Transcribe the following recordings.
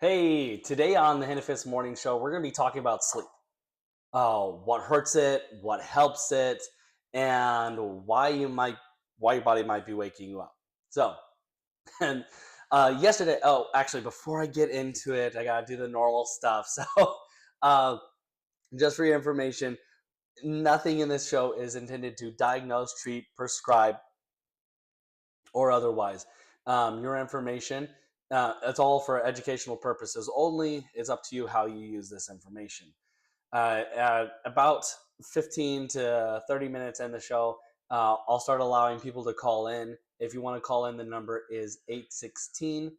Hey, today on the Henophess Morning Show, we're going to be talking about sleep. What hurts it, what helps it, and why your body might be waking you up. So, and yesterday, actually, before I get into it, I got to do the normal stuff. So, uh, just for your information, nothing in this show is intended to diagnose, treat, prescribe, or otherwise. Your information, it's all for educational purposes only. It's up to you how you use this information. At about 15 to 30 minutes in the show, I'll start allowing people to call in. If you want to call in, the number is 816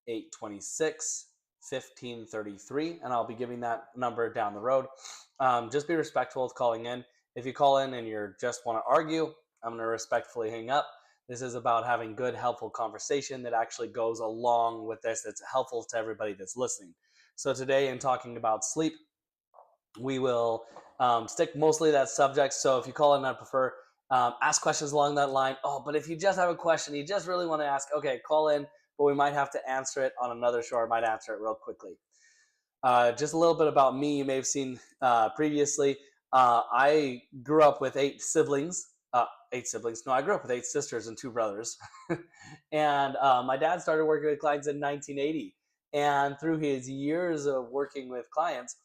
826 1533, and I'll be giving that number down the road. Just be respectful of calling in. If you call in and you just want to argue, I'm going to respectfully hang up. This is about having good, helpful conversation that actually goes along with this, that's helpful to everybody that's listening. So today, in talking about sleep, we will stick mostly to that subject. So if you call in, I prefer ask questions along that line. Oh, but if you just have a question, you just really want to ask, okay, call in, but we might have to answer it on another show. I might answer it real quickly. Just a little bit about me. You may have seen previously. I grew up with eight siblings. Eight siblings. No, I grew up with eight sisters and two brothers. And my dad started working with clients in 1980. And through his years of working with clients,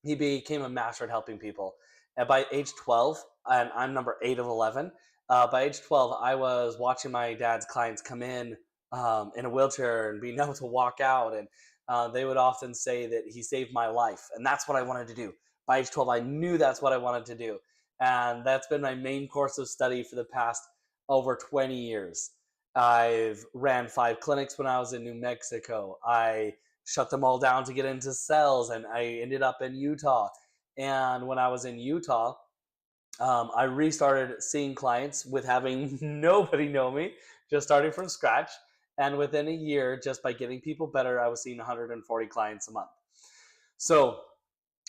he became a master at helping people. And by age 12, and I'm number 8 of 11, by age 12, I was watching my dad's clients come in a wheelchair and being able to walk out. And they would often say that he saved my life. And that's what I wanted to do. By age 12, I knew that's what I wanted to do. And that's been my main course of study for the past over 20 years. I've ran 5 clinics when I was in New Mexico. I shut them all down to get into sales, and I ended up in Utah. And when I was in Utah, I restarted seeing clients with having nobody know me, just starting from scratch. And within a year, just by getting people better, I was seeing 140 clients a month. So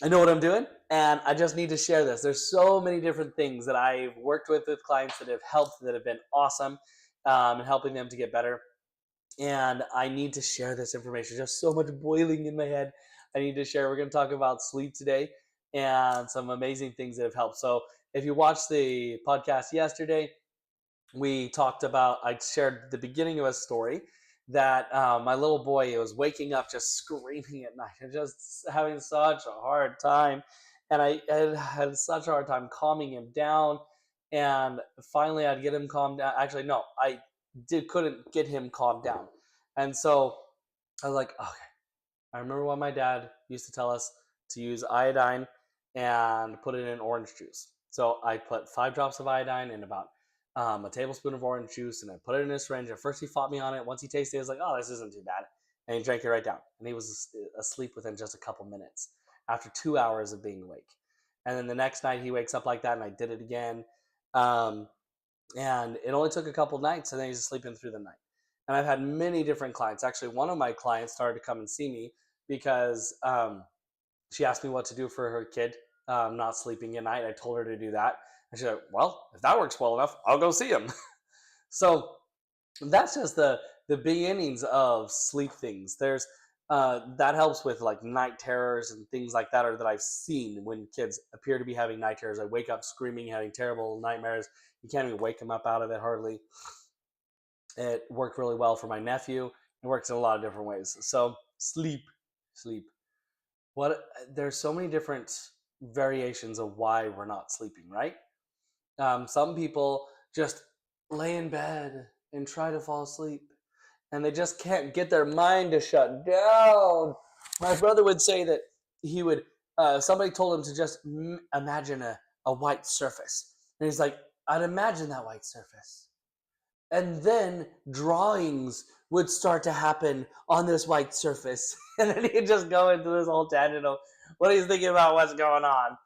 I know what I'm doing, and I just need to share this. There's so many different things that I've worked with clients that have helped, that have been awesome, and helping them to get better. And I need to share this information. Just so much boiling in my head. I need to share. We're going to talk about sleep today and some amazing things that have helped. So if you watched the podcast yesterday, we talked about, I shared the beginning of a story that my little boy was waking up just screaming at night and just having such a hard time. And I had such a hard time calming him down. And finally, I'd get him calmed down. Actually, no, couldn't get him calmed down. And so I was like, okay, I remember when my dad used to tell us to use iodine and put it in orange juice. So I put 5 drops of iodine in about a tablespoon of orange juice, and I put it in a syringe. At first, he fought me on it. Once he tasted it, he was like, oh, this isn't too bad. And he drank it right down. And he was asleep within just a couple minutes after 2 hours of being awake. And then the next night, he wakes up like that, and I did it again. And it only took a couple nights, and then he's sleeping through the night. And I've had many different clients. Actually, one of my clients started to come and see me because she asked me what to do for her kid not sleeping at night. I told her to do that. And she's like, well, if that works well enough, I'll go see him. So that's just the beginnings of sleep things. There's that helps with like night terrors and things like that, or that I've seen when kids appear to be having night terrors. I wake up screaming, having terrible nightmares. You can't even wake them up out of it hardly. It worked really well for my nephew. It works in a lot of different ways. So sleep. There's so many different variations of why we're not sleeping, right? Some people just lay in bed and try to fall asleep, and they just can't get their mind to shut down. My brother would say that he would, somebody told him to just imagine a white surface. And he's like, I'd imagine that white surface. And then drawings would start to happen on this white surface. And then he'd just go into this whole tangent of what he's thinking about, what's going on.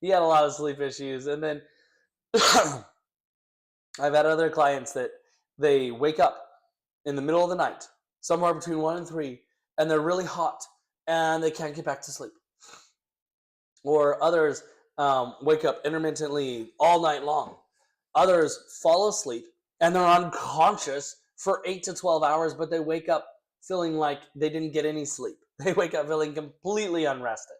He had a lot of sleep issues. And then I've had other clients that they wake up in the middle of the night, somewhere between 1 and 3, and they're really hot and they can't get back to sleep. Or others wake up intermittently all night long. Others fall asleep and they're unconscious for 8 to 12 hours, but they wake up feeling like they didn't get any sleep. They wake up feeling completely unrested.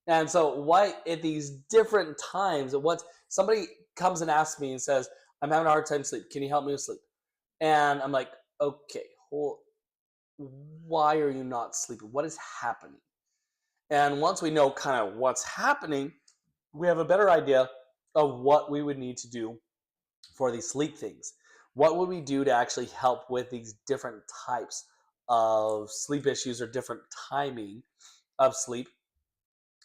And so why at these different times, what somebody comes and asks me and says, I'm having a hard time sleep. Can you help me with sleep? And I'm like, okay, why are you not sleeping? What is happening? And once we know kind of what's happening, we have a better idea of what we would need to do for these sleep things. What would we do to actually help with these different types of sleep issues or different timing of sleep?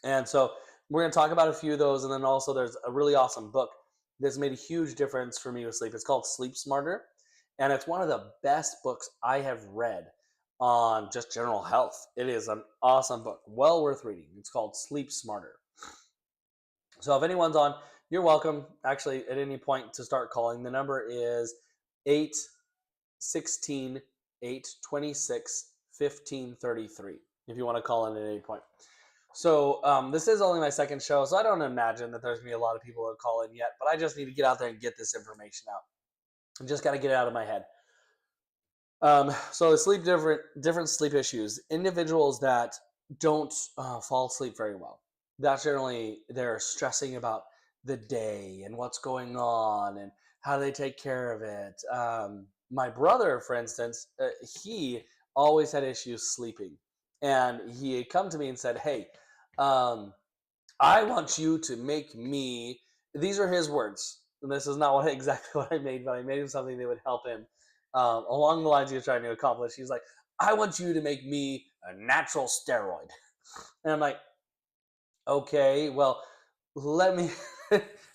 And so we're going to talk about a few of those. And then also there's a really awesome book that's made a huge difference for me with sleep. It's called Sleep Smarter. And it's one of the best books I have read on just general health. It is an awesome book, well worth reading. It's called Sleep Smarter. So if anyone's on, you're welcome actually at any point to start calling. The number is 816 826 1533 if you want to call in at any point. So this is only my second show, so I don't imagine that there's going to be a lot of people that call in yet, but I just need to get out there and get this information out. I just got to get it out of my head. So different sleep issues. Individuals that don't fall asleep very well. That's generally they're stressing about the day and what's going on and how they take care of it. My brother, for instance, he always had issues sleeping, and he had come to me and said, "Hey, I want you to make me." These are his words. And this is not exactly what I made, but I made him something that would help him along the lines he was trying to accomplish. He's like, I want you to make me a natural steroid. And I'm like, okay, well, let me.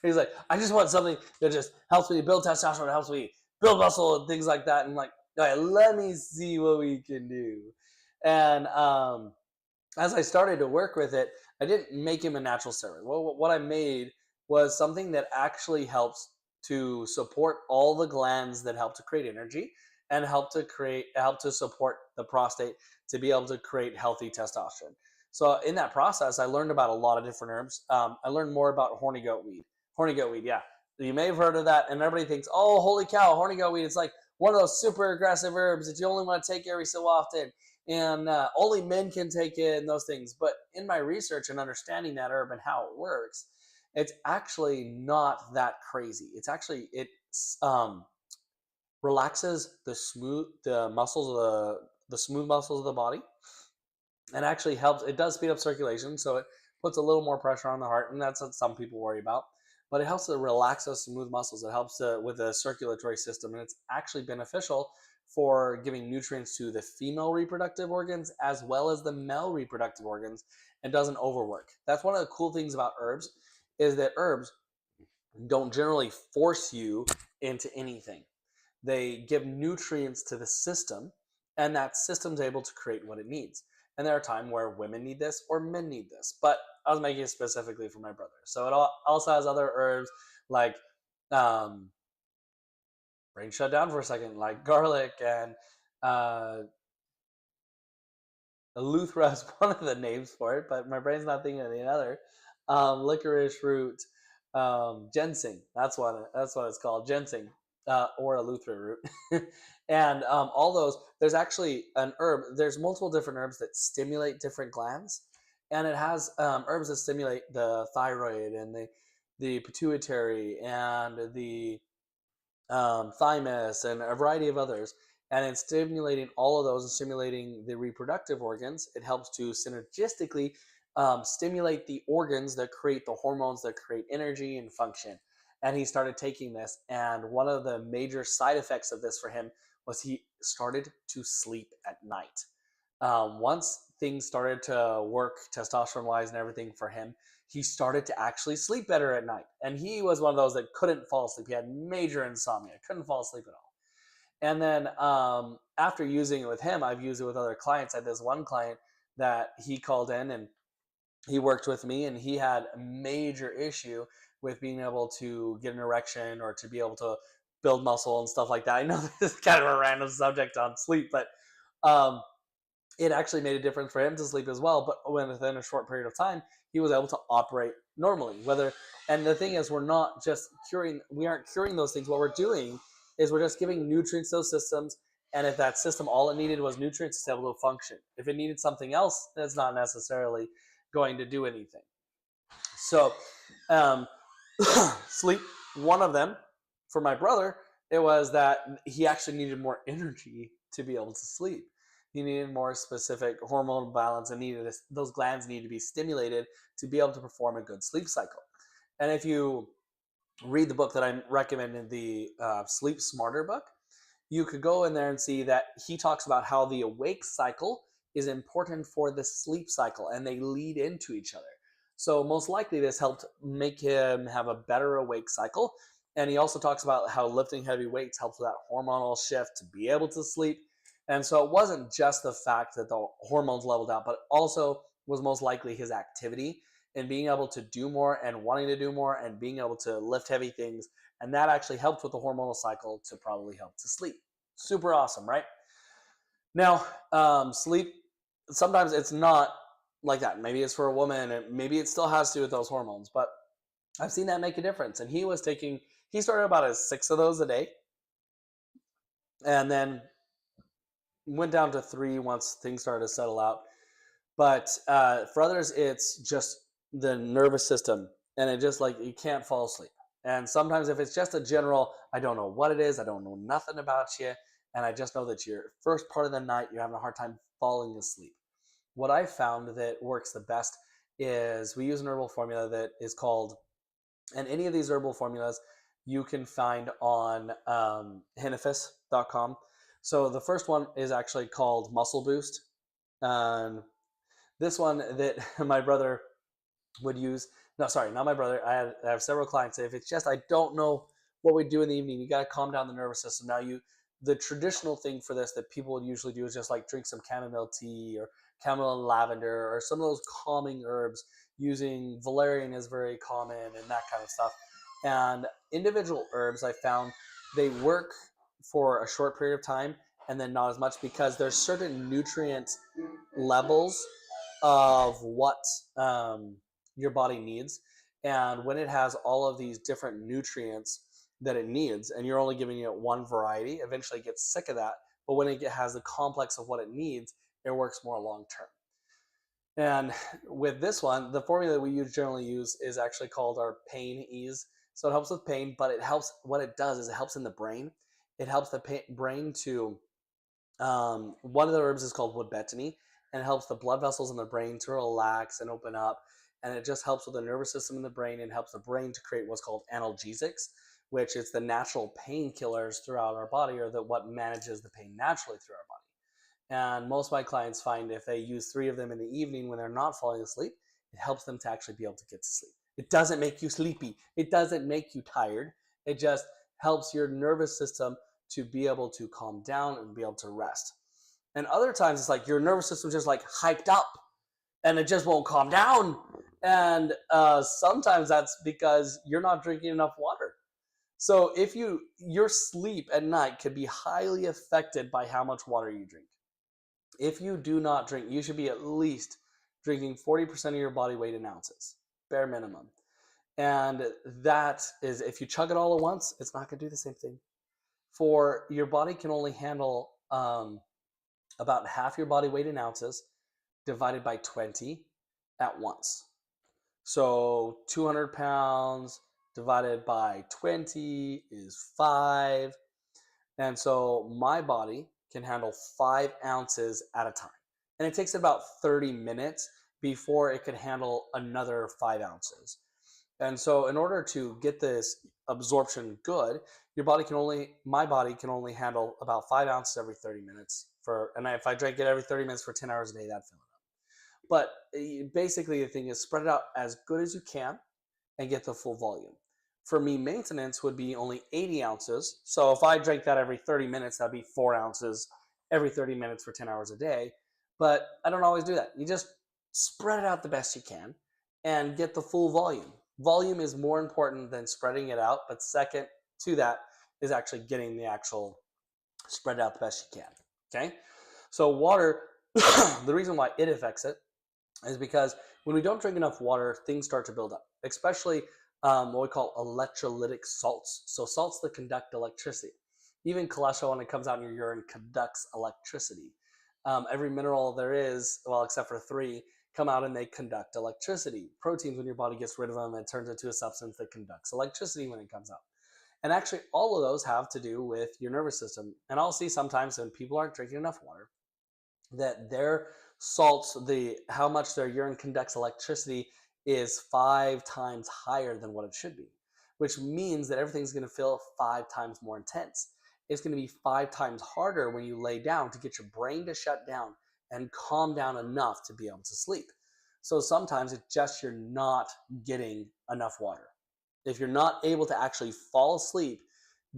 He's like, I just want something that just helps me build testosterone, helps me build muscle and things like that. And I'm like, all right, let me see what we can do. And as I started to work with it, I didn't make him a natural steroid. Well, what I made was something that actually helps to support all the glands that help to create energy and help to support the prostate to be able to create healthy testosterone. So in that process, I learned about a lot of different herbs. I learned more about horny goat weed. Horny goat weed, yeah. You may have heard of that, and everybody thinks, oh, holy cow, horny goat weed. It's like one of those super aggressive herbs that you only want to take every so often, and only men can take it and those things. But in my research and understanding that herb and how it works, it's actually not that crazy. It's actually, it relaxes the smooth muscles of the body, and actually helps. It does speed up circulation, so it puts a little more pressure on the heart, and that's what some people worry about. But it helps to relax those smooth muscles. It helps with the circulatory system, and it's actually beneficial for giving nutrients to the female reproductive organs as well as the male reproductive organs, and doesn't overwork. That's one of the cool things about herbs, is that herbs don't generally force you into anything. They give nutrients to the system, and that system's able to create what it needs. And there are times where women need this or men need this, but I was making it specifically for my brother. So it also has other herbs like brain shut down for a second, like garlic and eleuthera is one of the names for it, but my brain's not thinking of the other. Licorice root, ginseng. That's what it's called, ginseng, or eleuthera root. And all those. There's actually an herb. There's multiple different herbs that stimulate different glands, and it has herbs that stimulate the thyroid and the pituitary and the thymus and a variety of others. And in stimulating all of those and stimulating the reproductive organs, it helps to synergistically stimulate the organs that create the hormones that create energy and function. And he started taking this, and one of the major side effects of this for him was he started to sleep at night. Once things started to work testosterone wise and everything for him, he started to actually sleep better at night. And he was one of those that couldn't fall asleep. He had major insomnia, couldn't fall asleep at all. And then after using it with him, I've used it with other clients. I had this one client that he called in and he worked with me, and he had a major issue with being able to get an erection or to be able to build muscle and stuff like that. I know this is kind of a random subject on sleep, but it actually made a difference for him to sleep as well. But within a short period of time, he was able to operate normally. And the thing is, we aren't curing those things. What we're doing is we're just giving nutrients to those systems. And if that system, all it needed was nutrients, it's able to function. If it needed something else, that's not necessarily going to do anything. So, um, sleep, one of them, for my brother, it was that he actually needed more energy to be able to sleep. He needed more specific hormone balance and needed those glands needed to be stimulated to be able to perform a good sleep cycle. And if you read the book that I'm recommending, the Sleep Smarter book, you could go in there and see that he talks about how the awake cycle is important for the sleep cycle and they lead into each other. So most likely this helped make him have a better awake cycle. And he also talks about how lifting heavy weights helps with that hormonal shift to be able to sleep. And so it wasn't just the fact that the hormones leveled out, but also was most likely his activity and being able to do more and wanting to do more and being able to lift heavy things. And that actually helped with the hormonal cycle to probably help to sleep. Super awesome, right? Now, sleep, sometimes it's not like that. Maybe it's for a woman and maybe it still has to do with those hormones, but I've seen that make a difference. And he started about 6 of those a day and then went down to 3 once things started to settle out. But for others, it's just the nervous system, and it just like you can't fall asleep. And sometimes if it's just a general, I don't know what it is, I don't know nothing about you, and I just know that your first part of the night you're having a hard time falling asleep. What I found that works the best is we use an herbal formula that is called, and any of these herbal formulas you can find on Henophess.com. So the first one is actually called Muscle Boost. This one that my brother would use, no, sorry, not my brother. I have several clients say, if it's just, I don't know what we do in the evening, you got to calm down the nervous system. Now, the traditional thing for this that people would usually do is just like drink some chamomile tea or chamomile and lavender or some of those calming herbs. Using valerian is very common and that kind of stuff. And individual herbs, I found they work for a short period of time and then not as much because there's certain nutrient levels of what your body needs. And when it has all of these different nutrients that it needs, and you're only giving it one variety, eventually it gets sick of that. But when it has the complex of what it needs, it works more long term. And with this one, the formula that we generally use is actually called our pain ease. So it helps with pain, but it helps, what it does is it helps in the brain. It helps the brain to, one of the herbs is called wood betony, and it helps the blood vessels in the brain to relax and open up. And it just helps with the nervous system in the brain and helps the brain to create what's called analgesics, which is the natural painkillers throughout our body, or what manages the pain naturally through our body. And most of my clients find if they use 3 of them in the evening when they're not falling asleep, it helps them to actually be able to get to sleep. It doesn't make you sleepy. It doesn't make you tired. It just helps your nervous system to be able to calm down and be able to rest. And other times it's like your nervous system just like hyped up and it just won't calm down. And sometimes that's because you're not drinking enough water. So if your sleep at night could be highly affected by how much water you drink. If you do not drink, you should be at least drinking 40% of your body weight in ounces, bare minimum. And that is, if you chug it all at once, it's not going to do the same thing. For your body can only handle about half your body weight in ounces divided by 20 at once. So 200 pounds divided by 20 is 5. And so my body can handle 5 ounces at a time. And it takes about 30 minutes before it can handle another 5 ounces. And so in order to get this absorption good, my body can only handle about 5 ounces every 30 minutes. And if I drank it every 30 minutes for 10 hours a day, that'd fill it up. But basically the thing is spread it out as good as you can and get the full volume. For me, maintenance would be only 80 ounces. So if I drank that every 30 minutes, that'd be 4 ounces every 30 minutes for 10 hours a day. But I don't always do that. You just spread it out the best you can and get the full volume. Volume is more important than spreading it out. But second to that is actually getting the actual spread it out the best you can. Okay. So water, the reason why it affects it is because when we don't drink enough water, things start to build up, especially what we call electrolytic salts. So salts that conduct electricity. Even cholesterol, when it comes out in your urine, conducts electricity. Every mineral there is, well, except for three, come out and they conduct electricity. Proteins, when your body gets rid of them, it turns into a substance that conducts electricity when it comes out. And actually, all of those have to do with your nervous system. And I'll see sometimes when people aren't drinking enough water, that their salts, the how much their urine conducts electricity, is 5 times higher than what it should be, which means that everything's going to feel 5 times more intense. It's going to be 5 times harder when you lay down to get your brain to shut down and calm down enough to be able to sleep. So sometimes it's just you're not getting enough water. If you're not able to actually fall asleep,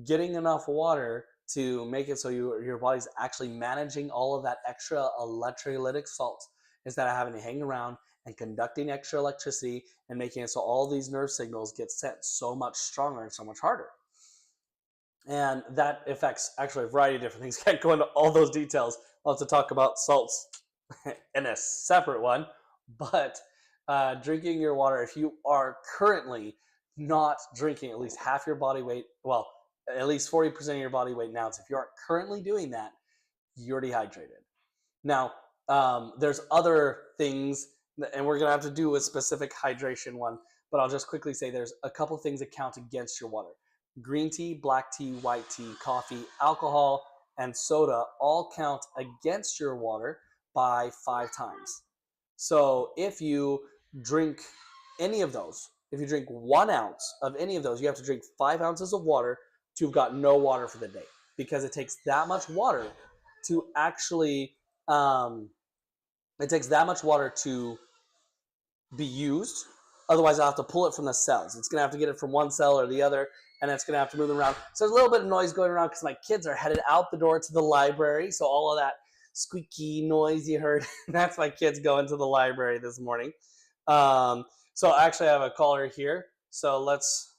getting enough water to make it so your body's actually managing all of that extra electrolytic salts instead of having to hang around and conducting extra electricity and making it so all these nerve signals get sent so much stronger and so much harder. And that affects actually a variety of different things. Can't go into all those details. I'll have to talk about salts in a separate one. But drinking your water, if you are currently not drinking at least half your body weight, well, at least 40% of your body weight now. So if you aren't currently doing that, you're dehydrated. Now, there's other things, and we're going to have to do a specific hydration one, but I'll just quickly say there's a couple things that count against your water. Green tea, black tea, white tea, coffee, alcohol, and soda all count against your water by 5 times. So if you drink any of those, if you drink 1 ounce of any of those, you have to drink 5 ounces of water to have got no water for the day, because it takes that much water to actually it takes that much water to be used. Otherwise, I'll have to pull it from the cells. It's going to have to get it from one cell or the other, and it's going to have to move them around. So there's a little bit of noise going around because my kids are headed out the door to the library. So all of that squeaky noise you heard, that's my kids going to the library this morning. So actually, I have a caller here. So let's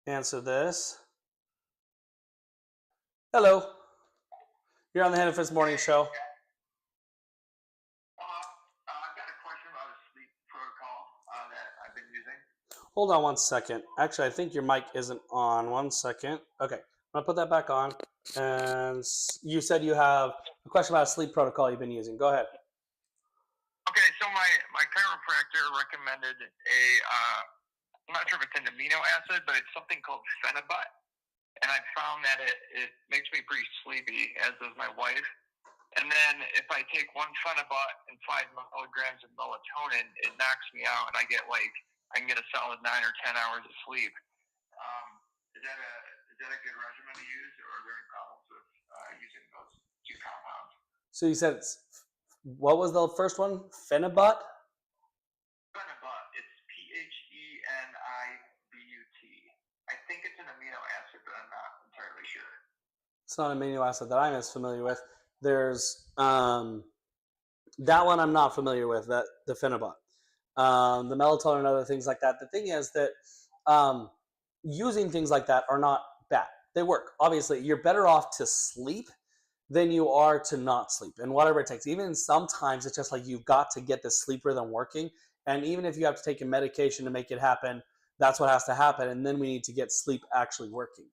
answer this. Hello. You're on the Henophess Morning Show. I've got a question about a sleep protocol that I've been using. Hold on 1 second. Actually, I think your mic isn't on. 1 second. Okay, I'm gonna put that back on. And you said you have a question about a sleep protocol you've been using. Go ahead. Okay, so my chiropractor recommended I'm not sure if it's an amino acid, but it's something called Phenibut. And I found that it makes me pretty sleepy, as does my wife. And then if I take 1 Phenibut and 5 milligrams of melatonin, it knocks me out, and I can get a solid 9 or 10 hours of sleep. Is that a good regimen to use, or are there any problems with using those 2 compounds? So you said what was the first one? Phenibut? Phenibut. It's Phenibut. I think it's an amino acid, but I'm not entirely sure. It's not an amino acid that I'm as familiar with. There's that one I'm not familiar with, the Phenibut. The melatonin and other things like that. The thing is that using things like that are not bad. They work. Obviously, you're better off to sleep than you are to not sleep, and whatever it takes. Even sometimes it's just like you've got to get the sleep rhythm working, and even if you have to take a medication to make it happen, that's what has to happen, and then we need to get sleep actually working.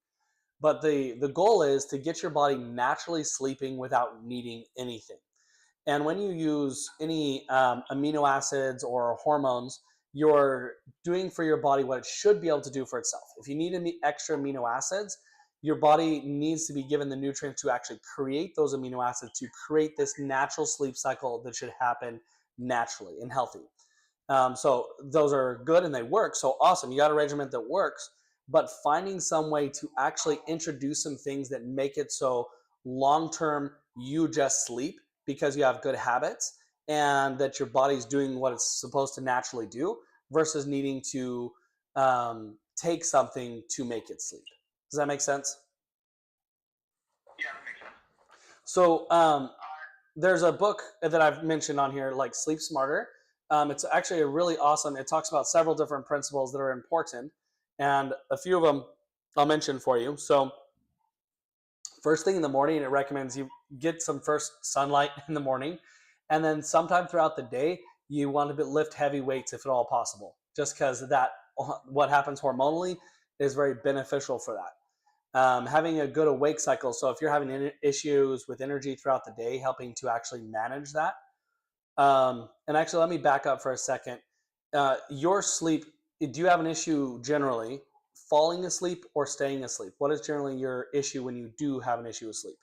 But the goal is to get your body naturally sleeping without needing anything. And when you use any amino acids or hormones, you're doing for your body what it should be able to do for itself. If you need extra amino acids, your body needs to be given the nutrients to actually create those amino acids to create this natural sleep cycle that should happen naturally and healthy. So those are good and they work. So awesome. You got a regimen that works, but finding some way to actually introduce some things that make it so long-term you just sleep because you have good habits and that your body's doing what it's supposed to naturally do versus needing to take something to make it sleep. Does that make sense? Yeah, that makes sense. So there's a book that I've mentioned on here, like Sleep Smarter. It's actually a really awesome, it talks about several different principles that are important, and a few of them I'll mention for you. So first thing in the morning, it recommends you get some first sunlight in the morning, and then sometime throughout the day, you want to lift heavy weights if at all possible, just because that what happens hormonally is very beneficial for that. having a good awake cycle. So if you're having issues with energy throughout the day, helping to actually manage that. And actually, let me back up for a second. Your sleep, do you have an issue generally falling asleep or staying asleep? What is generally your issue when you do have an issue with sleep?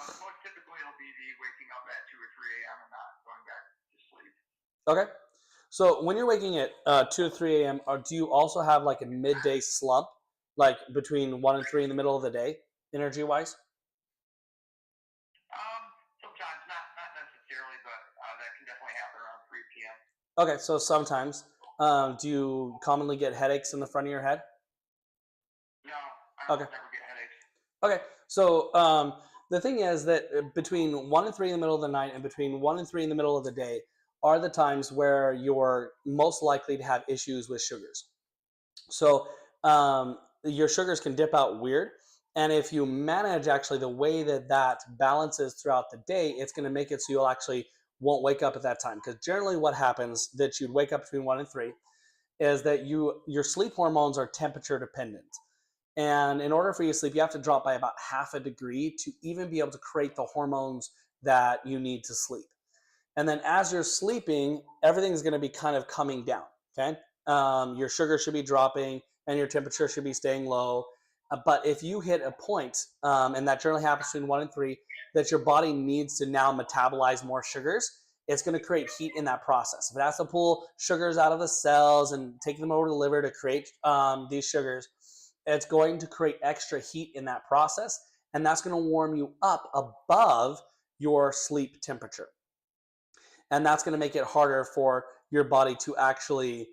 Most typically it'll be the waking up at 2 or 3 a.m. and not going back to sleep. Okay. So when you're waking at 2 to 3 a.m., or do you also have like a midday slump, like between 1 and 3 in the middle of the day, energy wise? Sometimes, not necessarily, but that can definitely happen around 3 p.m. Okay, so sometimes. Do you commonly get headaches in the front of your head? No, I Okay. almost never get headaches. Okay. So the thing is that between 1 and 3 in the middle of the night and between 1 and 3 in the middle of the day are the times where you're most likely to have issues with sugars. So your sugars can dip out weird. And if you manage actually the way that that balances throughout the day, it's going to make it so you'll actually won't wake up at that time. Because generally, what happens that you'd wake up between 1 and 3 is that your sleep hormones are temperature dependent. And in order for you to sleep, you have to drop by about half a degree to even be able to create the hormones that you need to sleep. And then as you're sleeping, everything's going to be kind of coming down. Okay. Your sugar should be dropping and your temperature should be staying low. But if you hit a point, and that generally happens between 1 and 3, that your body needs to now metabolize more sugars, it's going to create heat in that process. If it has to pull sugars out of the cells and take them over to the liver to create these sugars, it's going to create extra heat in that process. And that's going to warm you up above your sleep temperature. And that's going to make it harder for your body to actually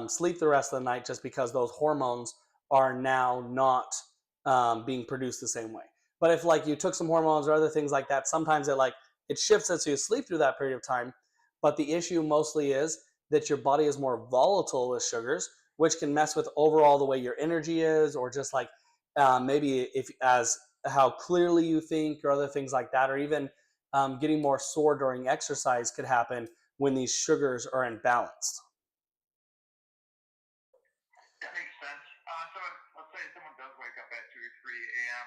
sleep the rest of the night, just because those hormones are now not being produced the same way. But if like you took some hormones or other things like that, sometimes it shifts it so you sleep through that period of time. But the issue mostly is that your body is more volatile with sugars, which can mess with overall the way your energy is, or just like maybe if as how clearly you think, or other things like that, or even getting more sore during exercise could happen when these sugars are imbalanced. That makes sense. Let's say someone does wake up at 2 or 3 a.m.,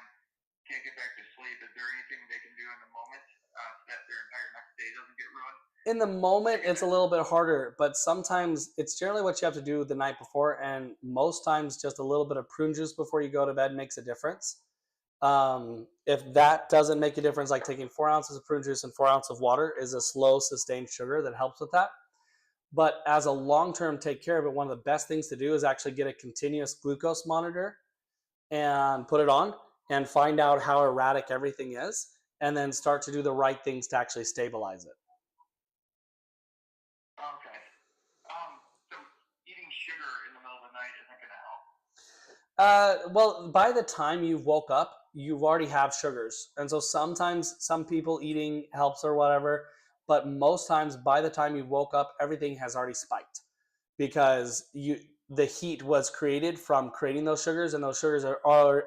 can't get back to sleep. Is there anything they can do in the moment so that their entire next day doesn't get ruined? In the moment, it's a little bit harder, but sometimes it's generally what you have to do the night before, and most times just a little bit of prune juice before you go to bed makes a difference. If that doesn't make a difference, like taking 4 ounces of prune juice and 4 ounces of water is a slow, sustained sugar that helps with that. But as a long term take care of it, one of the best things to do is actually get a continuous glucose monitor and put it on and find out how erratic everything is, and then start to do the right things to actually stabilize it. Okay. So eating sugar in the middle of the night isn't going to help. Well, by the time you've woke up, you've already have sugars, and so sometimes some people eating helps or whatever, but most times by the time you woke up, everything has already spiked because the heat was created from creating those sugars, and those sugars are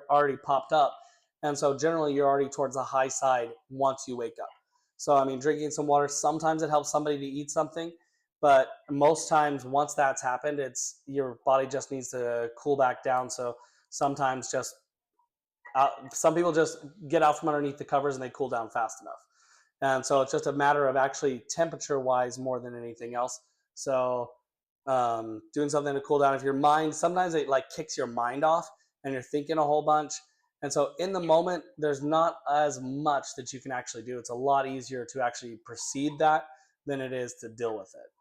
already popped up, and so generally you're already towards the high side once you wake up. So I mean, drinking some water, sometimes it helps somebody to eat something, but most times once that's happened, it's your body just needs to cool back down. So sometimes just some people just get out from underneath the covers and they cool down fast enough. And so it's just a matter of actually temperature wise more than anything else. So doing something to cool down. If your mind, sometimes it like kicks your mind off and you're thinking a whole bunch. And so in the moment, there's not as much that you can actually do. It's a lot easier to actually proceed that than it is to deal with it.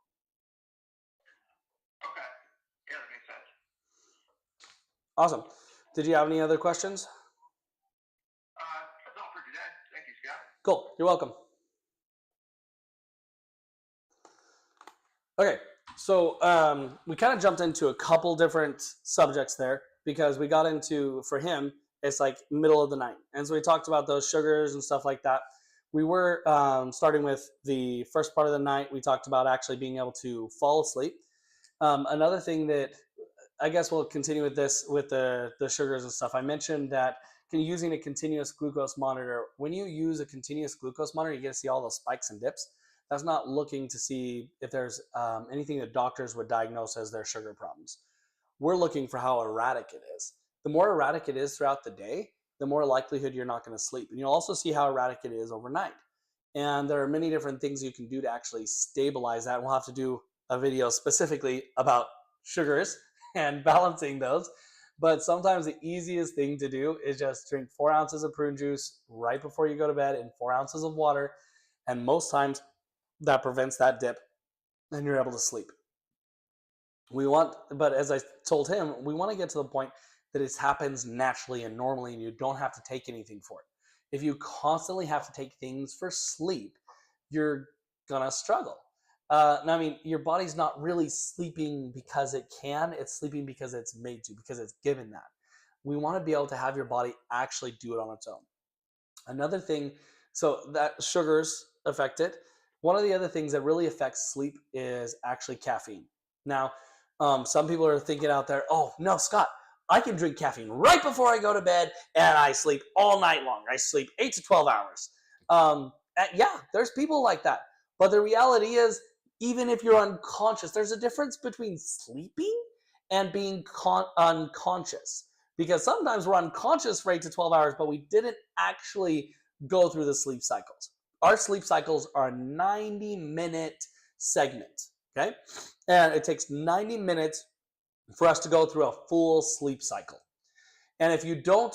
Okay. Yeah, that makes sense. Awesome. Did you have any other questions? That's all for today. Thank you, Scott. Cool. You're welcome. Okay, so we kind of jumped into a couple different subjects there because we got into, for him, it's like middle of the night. And so we talked about those sugars and stuff like that. We were starting with the first part of the night. We talked about actually being able to fall asleep. Another thing that I guess we'll continue with this with the sugars and stuff. I mentioned that using a continuous glucose monitor. When you use a continuous glucose monitor, you get to see all those spikes and dips. That's not looking to see if there's anything that doctors would diagnose as their sugar problems. We're looking for how erratic it is. the more erratic it is throughout the day, the more likelihood you're not going to sleep. And you'll also see how erratic it is overnight. And there are many different things you can do to actually stabilize that. We'll have to do a video specifically about sugars and balancing those. But sometimes the easiest thing to do is just drink 4 ounces of prune juice right before you go to bed and 4 ounces of water. And most times that prevents that dip and you're able to sleep. But as I told him, we want to get to the point that it happens naturally and normally and you don't have to take anything for it. If you constantly have to take things for sleep, you're gonna struggle. I mean, your body's not really sleeping because it can, it's sleeping because it's made to, because it's given that. We want to be able to have your body actually do it on its own. Another thing, so that sugars affect it. One of the other things that really affects sleep is actually caffeine. Now, some people are thinking out there, oh, no, Scott, I can drink caffeine right before I go to bed and I sleep all night long. I sleep 8 to 12 hours. Yeah, there's people like that. But the reality is, even if you're unconscious, there's a difference between sleeping and being unconscious. Because sometimes we're unconscious for 8 to 12 hours, but we didn't actually go through the sleep cycles. Our sleep cycles are a 90-minute segment, okay? And it takes 90 minutes for us to go through a full sleep cycle. And if you don't,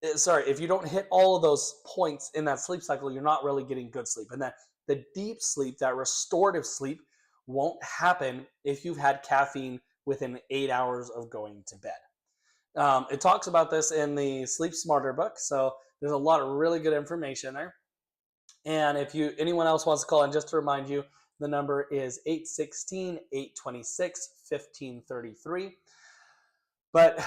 if you don't hit all of those points in that sleep cycle, you're not really getting good sleep. And that the deep sleep, that restorative sleep, won't happen if you've had caffeine within 8 hours of going to bed. It talks about this in the Sleep Smarter book, so there's a lot of really good information there. And if anyone else wants to call in, just to remind you, the number is 816-826-1533. But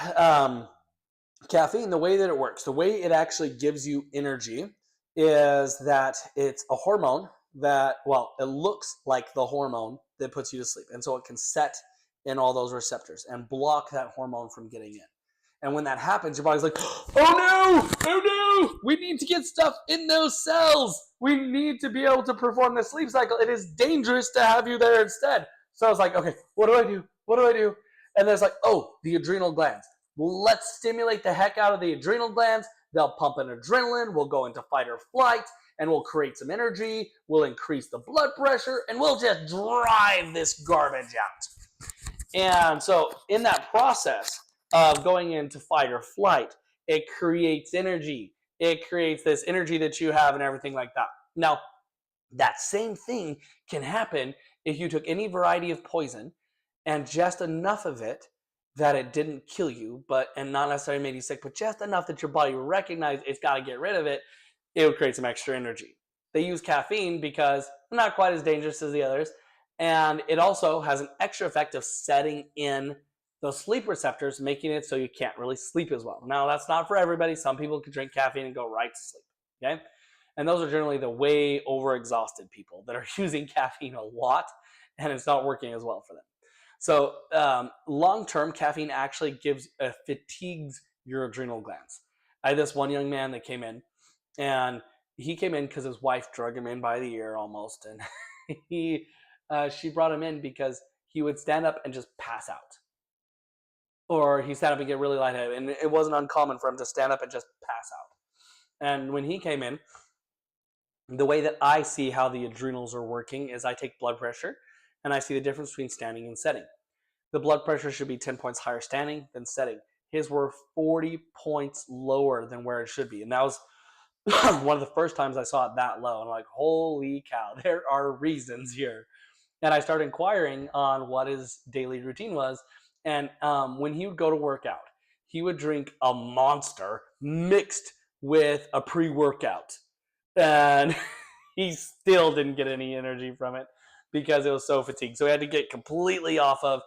caffeine, the way that it works, the way it actually gives you energy is that it's a hormone that, well, it looks like the hormone that puts you to sleep. And so it can set in all those receptors and block that hormone from getting in. And when that happens, your body's like, oh no, we need to get stuff in those cells. We need to be able to perform the sleep cycle. It is dangerous to have you there instead. So I was like, okay, what do I do? What do I do? And then it's like, oh, the adrenal glands. Let's stimulate the heck out of the adrenal glands. They'll pump an adrenaline. We'll go into fight or flight, and we'll create some energy. We'll increase the blood pressure, and we'll just drive this garbage out. And so in that process of going into fight or flight, it creates energy. It creates this energy that you have and everything like that. Now, that same thing can happen if you took any variety of poison and just enough of it that it didn't kill you, and not necessarily made you sick, but just enough that your body recognized it's got to get rid of it, it would create some extra energy. They use caffeine because it's not quite as dangerous as the others, and it also has an extra effect of setting in those sleep receptors, making it so you can't really sleep as well. Now, that's not for everybody. Some people can drink caffeine and go right to sleep, okay? And those are generally the way overexhausted people that are using caffeine a lot, and it's not working as well for them. So long-term, caffeine actually fatigues your adrenal glands. I had this one young man that came in, and he came in because his wife drug him in by the ear almost, and she brought him in because he would stand up and just pass out. Or he'd stand up and get really lightheaded, and it wasn't uncommon for him to stand up and just pass out. And when he came in, the way that I see how the adrenals are working is I take blood pressure, and I see the difference between standing and sitting. The blood pressure should be 10 points higher standing than sitting. His were 40 points lower than where it should be. And that was one of the first times I saw it that low. And I'm like, holy cow, there are reasons here. And I started inquiring on what his daily routine was. And when he would go to work out, he would drink a Monster mixed with a pre-workout. And he still didn't get any energy from it because it was so fatigued. So we had to get completely off of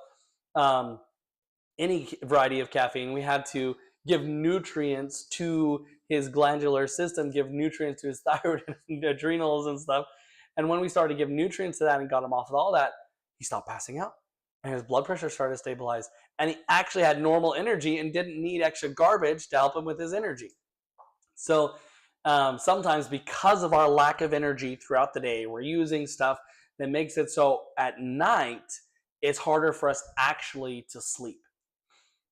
any variety of caffeine. We had to give nutrients to his glandular system, give nutrients to his thyroid and adrenals and stuff. And when we started to give nutrients to that and got him off of all that, he stopped passing out. And his blood pressure started to stabilize. And he actually had normal energy and didn't need extra garbage to help him with his energy. So sometimes because of our lack of energy throughout the day, we're using stuff that makes it so at night, it's harder for us actually to sleep.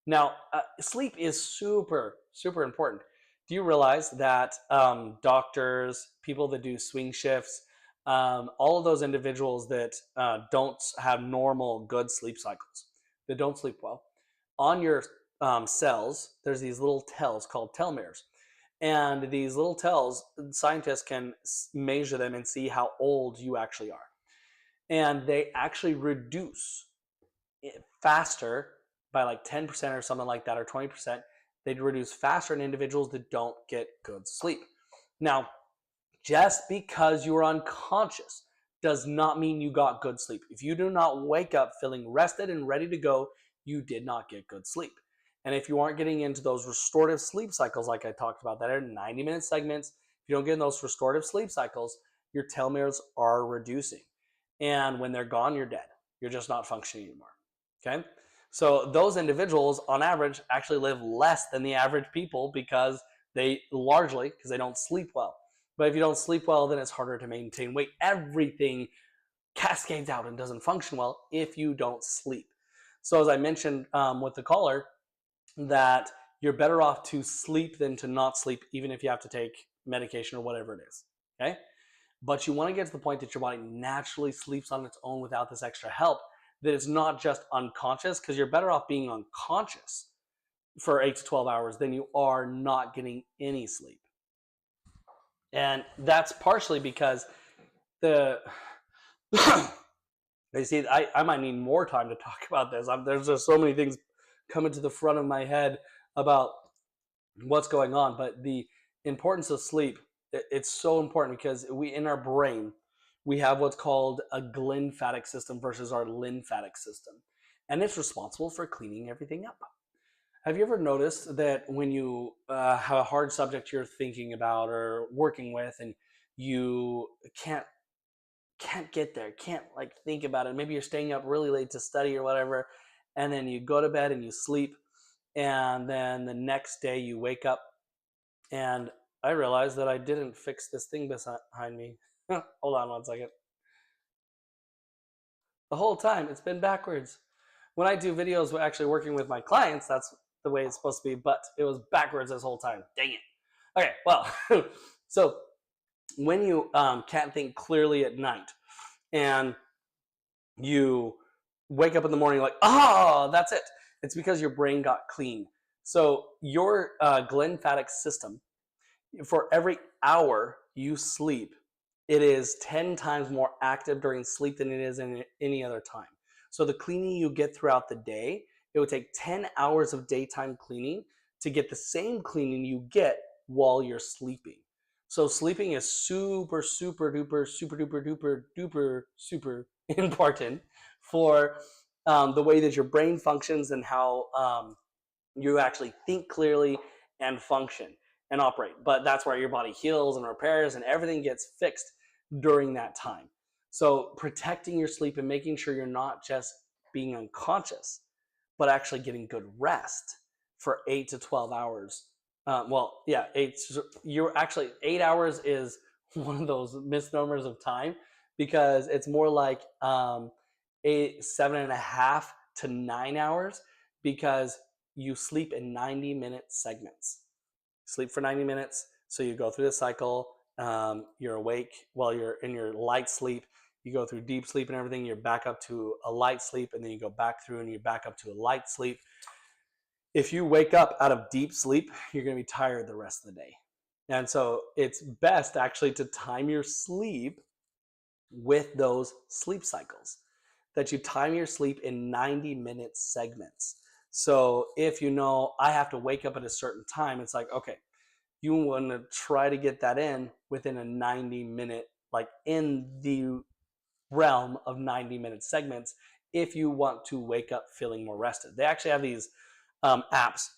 Now, sleep is super, super important. Do you realize that doctors, people that do swing shifts, all of those individuals that don't have normal, good sleep cycles, that don't sleep well, on your cells, there's these little tells called telomeres. And these little tells, scientists can measure them and see how old you actually are. And they actually reduce faster by like 10% or something like that, or 20%. They'd reduce faster in individuals that don't get good sleep. Now, just because you're unconscious does not mean you got good sleep. If you do not wake up feeling rested and ready to go, you did not get good sleep. And if you aren't getting into those restorative sleep cycles, like I talked about, that are 90-minute segments, if you don't get in those restorative sleep cycles, your telomeres are reducing. And when they're gone, you're dead. You're just not functioning anymore. Okay? So those individuals, on average, actually live less than the average people because they largely, because they don't sleep well. But if you don't sleep well, then it's harder to maintain weight. Everything cascades out and doesn't function well if you don't sleep. So as I mentioned with the caller, that you're better off to sleep than to not sleep, even if you have to take medication or whatever it is. Okay? But you want to get to the point that your body naturally sleeps on its own without this extra help, that it's not just unconscious, because you're better off being unconscious for 8 to 12 hours than you are not getting any sleep. And that's partially because the you see, I might need more time to talk about this. There's just so many things coming to the front of my head about what's going on. But the importance of sleep, it's so important because we, in our brain, we have what's called a glymphatic system versus our lymphatic system. And it's responsible for cleaning everything up. Have you ever noticed that when you have a hard subject you're thinking about or working with, and you can't get there, can't like think about it, maybe you're staying up really late to study or whatever, and then you go to bed and you sleep, and then the next day you wake up and I realized that I didn't fix this thing behind me. Hold on one second. The whole time it's been backwards. When I do videos actually working with my clients, that's the way it's supposed to be, but it was backwards this whole time. Dang it. Okay, well, so when you can't think clearly at night and you wake up in the morning like, oh, that's it. It's because your brain got clean. So your glymphatic system, for every hour you sleep, it is 10 times more active during sleep than it is in any other time. So the cleaning you get throughout the day, it would take 10 hours of daytime cleaning to get the same cleaning you get while you're sleeping. So sleeping is super, super duper, super duper, duper, duper, super important for the way that your brain functions and how you actually think clearly and function and operate. But that's where your body heals and repairs and everything gets fixed during that time. So protecting your sleep and making sure you're not just being unconscious, but actually getting good rest for 8 to 12 hours. Well, yeah, you're actually 8 hours is one of those misnomers of time, because it's more like 7.5 to 9 hours, because you sleep in 90-minute segments. Sleep for 90 minutes. So you go through the cycle. You're awake while you're in your light sleep. You go through deep sleep and everything. You're back up to a light sleep, and then you go back through and you're back up to a light sleep. If you wake up out of deep sleep, you're going to be tired the rest of the day. And so it's best actually to time your sleep with those sleep cycles, that you time your sleep in 90-minute segments. So if you know I have to wake up at a certain time, it's like, okay, you want to try to get that in within a 90-minute, like in the realm of 90-minute segments, if you want to wake up feeling more rested. They actually have these apps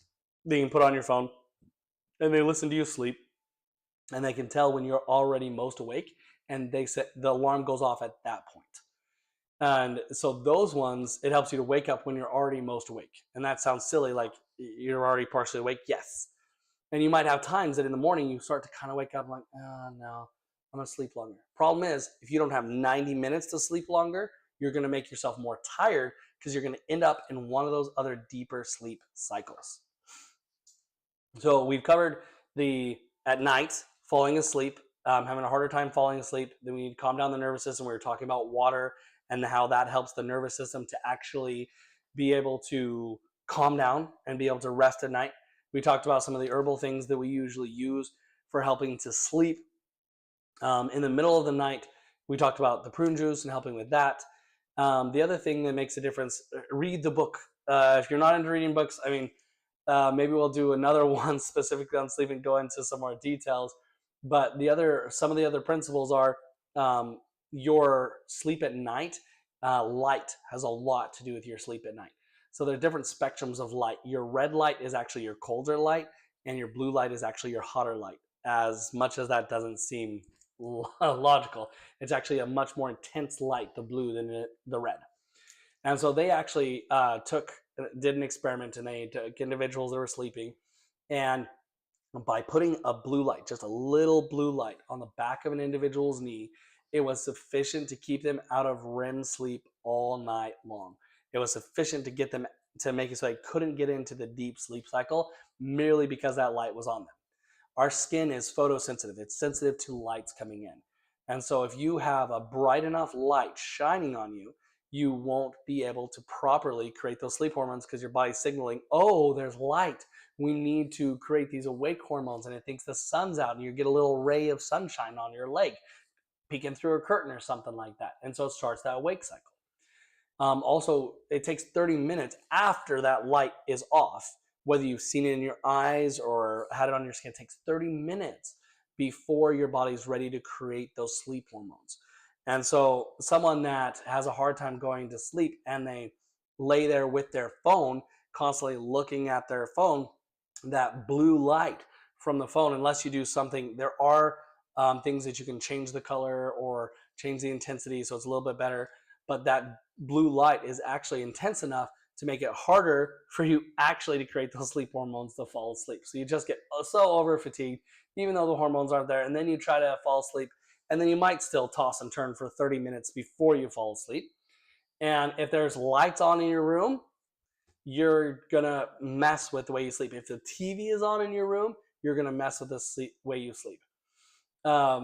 that you can put on your phone, and they listen to you sleep, and they can tell when you're already most awake, and they set the alarm goes off at that point. And so those ones, it helps you to wake up when you're already most awake. And that sounds silly, like you're already partially awake. Yes. And you might have times that in the morning you start to kind of wake up like, oh no, I'm going to sleep longer. Problem is, if you don't have 90 minutes to sleep longer, you're going to make yourself more tired because you're going to end up in one of those other deeper sleep cycles. So we've covered the at night falling asleep, having a harder time falling asleep. Then we need to calm down the nervous system. We were talking about water and how that helps the nervous system to actually be able to calm down and be able to rest at night. We talked about some of the herbal things that we usually use for helping to sleep. In the middle of the night, we talked about the prune juice and helping with that. The other thing that makes a difference, read the book. If you're not into reading books, I mean, maybe we'll do another one specifically on sleep and go into some more details. But some of the other principles are your sleep at night. Light has a lot to do with your sleep at night. So there are different spectrums of light. Your red light is actually your colder light, and your blue light is actually your hotter light. As much as that doesn't seem logical, it's actually a much more intense light, the blue, than the red. And so they actually did an experiment, and they took individuals that were sleeping, and by putting a blue light, just a little blue light, on the back of an individual's knee, it was sufficient to keep them out of REM sleep all night long. It was sufficient to get them to make it so they couldn't get into the deep sleep cycle merely because that light was on them. Our skin is photosensitive. It's sensitive to lights coming in. And so if you have a bright enough light shining on you, you won't be able to properly create those sleep hormones because your body's signaling, oh, there's light. We need to create these awake hormones, and it thinks the sun's out, and you get a little ray of sunshine on your leg peeking through a curtain or something like that. And so it starts that awake cycle. Also, it takes 30 minutes after that light is off, whether you've seen it in your eyes or had it on your skin, it takes 30 minutes before your body's ready to create those sleep hormones. And so someone that has a hard time going to sleep and they lay there with their phone, constantly looking at their phone, that blue light from the phone, unless you do something, there are things that you can change the color or change the intensity so it's a little bit better. But that blue light is actually intense enough to make it harder for you actually to create those sleep hormones to fall asleep. So you just get so over fatigued, even though the hormones aren't there, and then you try to fall asleep, and then you might still toss and turn for 30 minutes before you fall asleep. And if there's lights on in your room, you're gonna mess with the way you sleep. If the TV is on in your room, you're gonna mess with the way you sleep.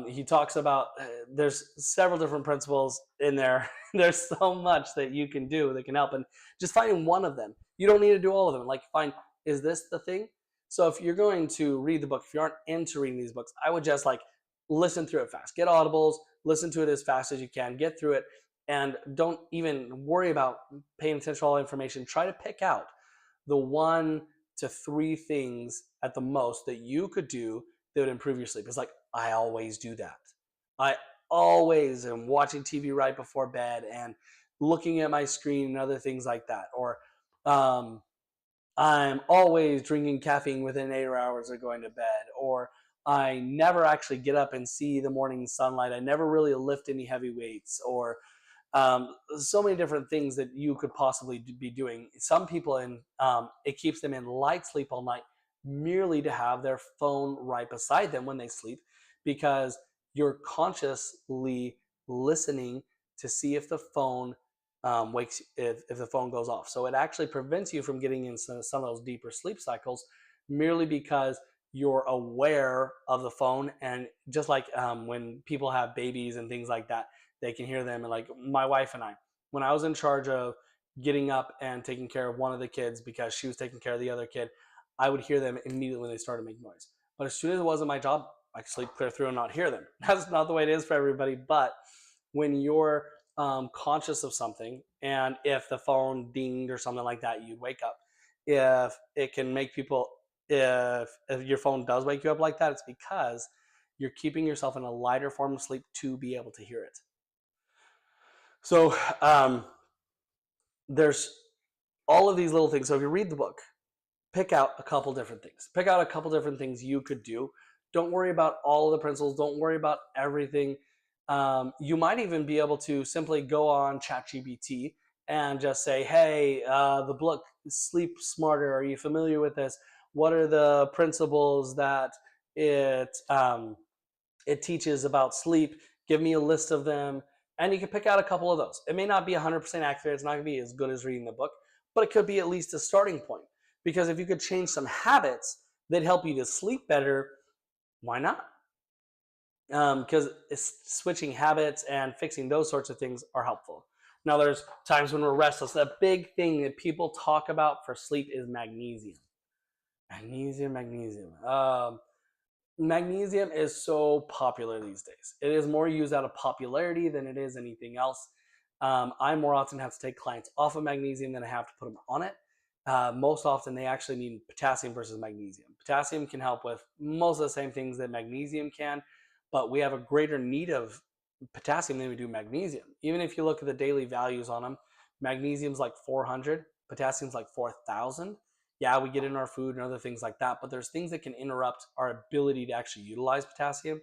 He talks about there's several different principles in there. There's so much that you can do that can help, and just finding one of them. You don't need to do all of them. Like, find, is this the thing? So if you're going to read the book, if you aren't into reading these books, I would just like listen through it fast. Get audibles, listen to it as fast as you can, get through it, and don't even worry about paying attention to all the information. Try to pick out the 1 to 3 things at the most that you could do that would improve your sleep. It's like, I always do that. I always am watching TV right before bed and looking at my screen and other things like that. Or I'm always drinking caffeine within 8 hours of going to bed. Or I never actually get up and see the morning sunlight. I never really lift any heavy weights. Or so many different things that you could possibly be doing. Some people, it keeps them in light sleep all night merely to have their phone right beside them when they sleep, because you're consciously listening to see if the phone if the phone goes off. So it actually prevents you from getting into some of those deeper sleep cycles merely because you're aware of the phone. And just like when people have babies and things like that, they can hear them. And like my wife and I, when I was in charge of getting up and taking care of one of the kids because she was taking care of the other kid, I would hear them immediately when they started making noise. But as soon as it wasn't my job, I could sleep clear through and not hear them. That's not the way it is for everybody. But when you're conscious of something, and if the phone dinged or something like that, you'd wake up. If it can make people, if your phone does wake you up like that, it's because you're keeping yourself in a lighter form of sleep to be able to hear it. So there's all of these little things. So if you read the book, pick out a couple different things. Pick out a couple different things you could do. Don't worry about all of the principles. Don't worry about everything. You might even be able to simply go on ChatGPT and just say, hey, the book Sleep Smarter, are you familiar with this? What are the principles that it teaches about sleep? Give me a list of them. And you can pick out a couple of those. It may not be 100% accurate. It's not going to be as good as reading the book, but it could be at least a starting point. Because if you could change some habits that help you to sleep better, why not? Because switching habits and fixing those sorts of things are helpful. Now, there's times when we're restless. A big thing that people talk about for sleep is magnesium. Magnesium. Magnesium is so popular these days. It is more used out of popularity than it is anything else. I more often have to take clients off of magnesium than I have to put them on it. Most often, they actually need potassium versus magnesium. Potassium can help with most of the same things that magnesium can, but we have a greater need of potassium than we do magnesium. Even if you look at the daily values on them, magnesium's like 400, potassium's like 4,000. Yeah, we get in our food and other things like that, but there's things that can interrupt our ability to actually utilize potassium.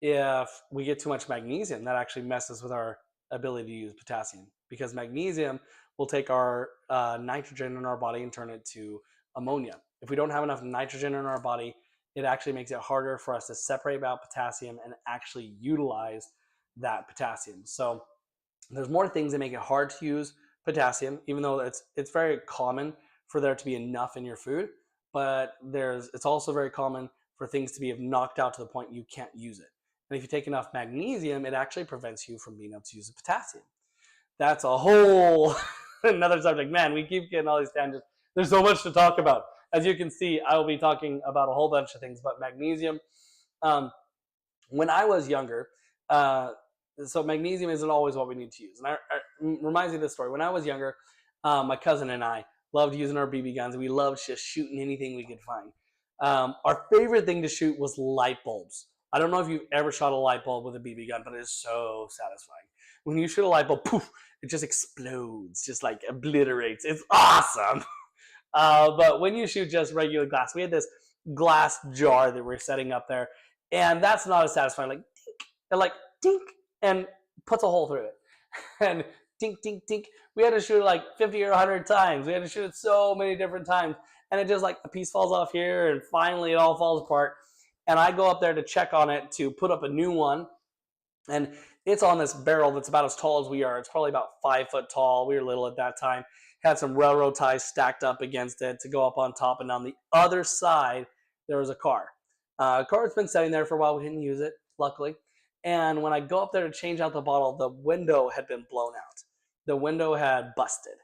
If we get too much magnesium, that actually messes with our ability to use potassium, because magnesium will take our nitrogen in our body and turn it to ammonia. If we don't have enough nitrogen in our body, it actually makes it harder for us to separate out potassium and actually utilize that potassium. So there's more things that make it hard to use potassium, even though it's very common for there to be enough in your food, but it's also very common for things to be knocked out to the point you can't use it. And if you take enough magnesium, it actually prevents you from being able to use the potassium. That's a whole another subject. Man, we keep getting all these tangents. There's so much to talk about. As you can see, I will be talking about a whole bunch of things, but magnesium. Um, when I was younger, so magnesium isn't always what we need to use. And reminds me of this story. When I was younger, my cousin and I loved using our BB guns. We loved just shooting anything we could find. Our favorite thing to shoot was light bulbs. I don't know if you've ever shot a light bulb with a BB gun, but it is so satisfying. When you shoot a light bulb, poof, it just explodes, just like obliterates. It's awesome. But when you shoot just regular glass, we had this glass jar that we're setting up there, and that's not as satisfying. Like dink, and like dink, and puts a hole through it, and dink, dink, dink. We had to shoot it like 50 or 100 times. We had to shoot it so many different times, and it just like a piece falls off here, and finally it all falls apart. And I go up there to check on it to put up a new one, and it's on this barrel that's about as tall as we are. It's probably about 5 foot tall. We were little at that time. Had some railroad ties stacked up against it to go up on top, and on the other side there was a car. A car that's been sitting there for a while. We didn't use it, luckily. And when I go up there to change out the bottle, the window had been blown out. The window had busted.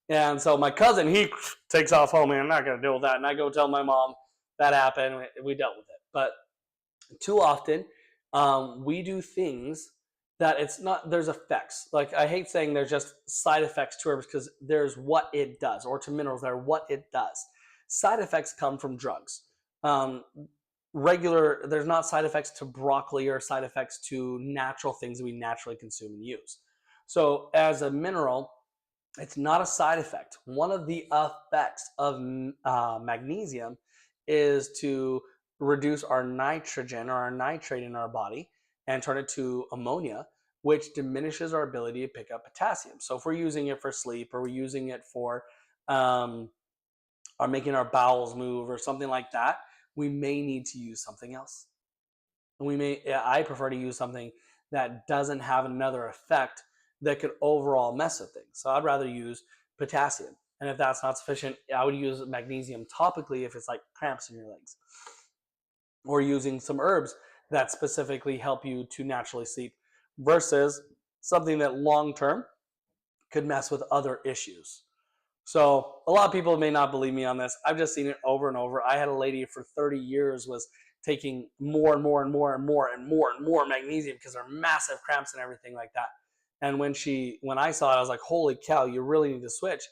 And so my cousin, he takes off home, and I'm not going to deal with that. And I go tell my mom that happened. We dealt with it. But too often, we do things that it's not, there's effects. Like, I hate saying there's just side effects to herbs, because there's what it does, or to minerals, they're what it does. Side effects come from drugs. There's not side effects to broccoli or side effects to natural things that we naturally consume and use. So as a mineral, it's not a side effect. One of the effects of magnesium is to reduce our nitrogen or our nitrate in our body and turn it to ammonia, which diminishes our ability to pick up potassium. So if we're using it for sleep, or we're using it for or making our bowels move or something like that, we may need to use something else. And I prefer to use something that doesn't have another effect that could overall mess with things. So I'd rather use potassium. And if that's not sufficient, I would use magnesium topically if it's like cramps in your legs. Or using some herbs that specifically help you to naturally sleep, versus something that long-term could mess with other issues. So a lot of people may not believe me on this. I've just seen it over and over. I had a lady for 30 years was taking more and more and more and more and more and more magnesium because they're massive cramps and everything like that. And when I saw it, I was like, holy cow, you really need to switch.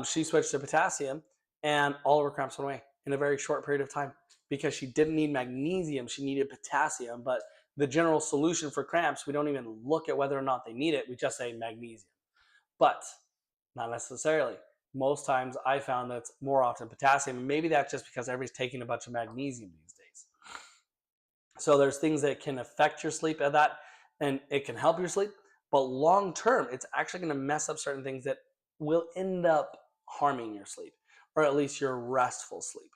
She switched to potassium, and all of her cramps went away in a very short period of time, because she didn't need magnesium, she needed potassium. But the general solution for cramps, we don't even look at whether or not they need it. We just say magnesium. But not necessarily. Most times I found that it's more often potassium, and maybe that's just because everybody's taking a bunch of magnesium these days. So there's things that can affect your sleep at that, and it can help your sleep, but long term, it's actually going to mess up certain things that will end up harming your sleep, or at least your restful sleep,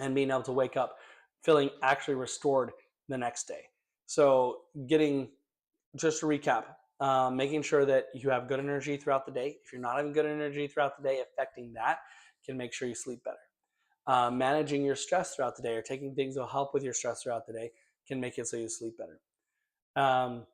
and being able to wake up feeling actually restored the next day. So getting just to recap, making sure that you have good energy throughout the day. If you're not having good energy throughout the day, affecting that can make sure you sleep better. Managing your stress throughout the day or taking things that will help with your stress throughout the day can make it so you sleep better. Um,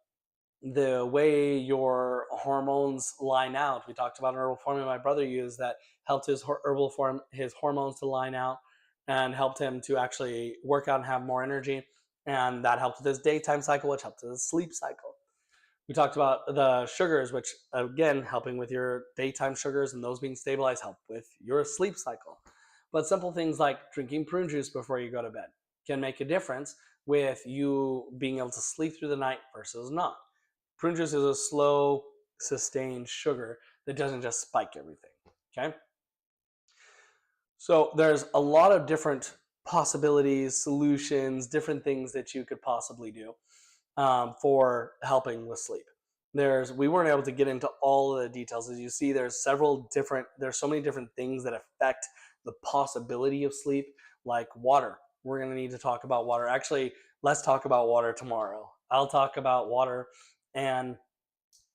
the way your hormones line out. We talked about an herbal formula my brother used that helped his hormones to line out and helped him to actually work out and have more energy. And that helped with his daytime cycle, which helped with his sleep cycle. We talked about the sugars, which again, helping with your daytime sugars and those being stabilized, help with your sleep cycle. But simple things like drinking prune juice before you go to bed can make a difference with you being able to sleep through the night versus not. Prune juice is a slow, sustained sugar that doesn't just spike everything. Okay. So there's a lot of different possibilities, solutions, different things that you could possibly do for helping with sleep. We weren't able to get into all of the details. As you see, there's so many different things that affect the possibility of sleep, like water. We're going to need to talk about water. Actually, let's talk about water tomorrow. I'll talk about water and